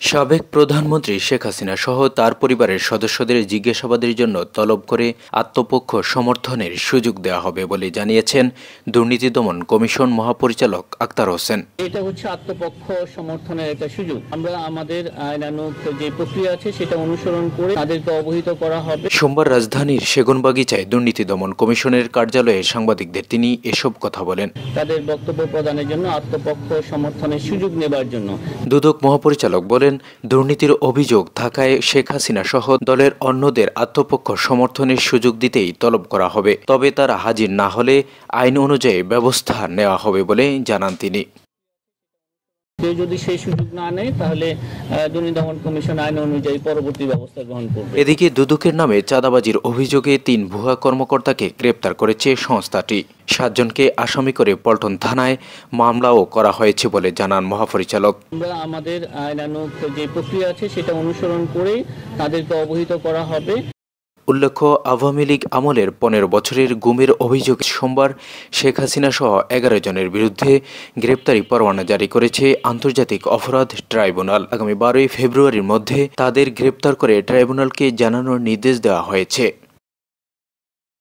সাবেক প্রধানমন্ত্রী শেখ হাসিনা সহ তার পরিবারের সদস্যদের জিজ্ঞাসাবাদের জন্য তলব করে আত্মপক্ষ সমর্থনের সুযোগ দেওয়া হবে বলে জানিয়েছেন দুর্নীতি দমন কমিশন মহাপরিচালক আক্তার হোসেন। এটা হচ্ছে আত্মপক্ষ সমর্থনের একটা সুযোগ। আমরা আমাদের আইনানুগ যে প্রক্রিয়া আছে সেটা অনুসরণ করে তাদেরকে অবহিত করা হবে। সোমবার রাজধানীর সেগুনবাগিচায় দুর্নীতি দমন কমিশনের কার্যালয়ে সাংবাদিকদের তিনি এসব কথা বলেন। তাদের বক্তব্য প্রদানের জন্য আত্মপক্ষ সমর্থনের সুযোগ নেবার জন্য দুদক মহাপরিচালক বলেন, দুর্নীতির অভিযোগ থাকায় শেখ হাসিনা সহ দলের অন্যদের আত্মপক্ষ সমর্থনের সুযোগ দিতেই তলব করা হবে, তবে তারা হাজির না হলে আইন অনুযায়ী ব্যবস্থা নেওয়া হবে বলে জানান তিনি। কেউ যদি সেই সুযোগ না নেয় তাহলে দুর্নীতি দমন কমিশন আইন অনুযায়ী পরবর্তী ব্যবস্থা গ্রহণ করবে। এদিকে দুদকের নামে চাঁদাবাজির অভিযোগে ৩ ভুয়া কর্মকর্তাকে গ্রেপ্তার করেছে সংস্থাটি। ৭ জনকে আসামি করে পল্টন থানায় মামলাও করা হয়েছে বলে জানান মহাপরিচালক। আমরা আমাদের আইনানুগ যে প্রক্রিয়া আছে সেটা অনুসরণ করে তাদেরকে অবহিত করা হবে। উল্লেখ্য, আওয়ামী লীগ আমলের ১৫ বছরের গুমের অভিযোগে সোমবার শেখ হাসিনা সহ ১১ জনের বিরুদ্ধে গ্রেপ্তারি পরোয়ানা জারি করেছে আন্তর্জাতিক অপরাধ ট্রাইব্যুনাল। আগামী ১২ ফেব্রুয়ারির মধ্যে তাদের গ্রেপ্তার করে ট্রাইব্যুনালকে জানানোর নির্দেশ দেওয়া হয়েছে।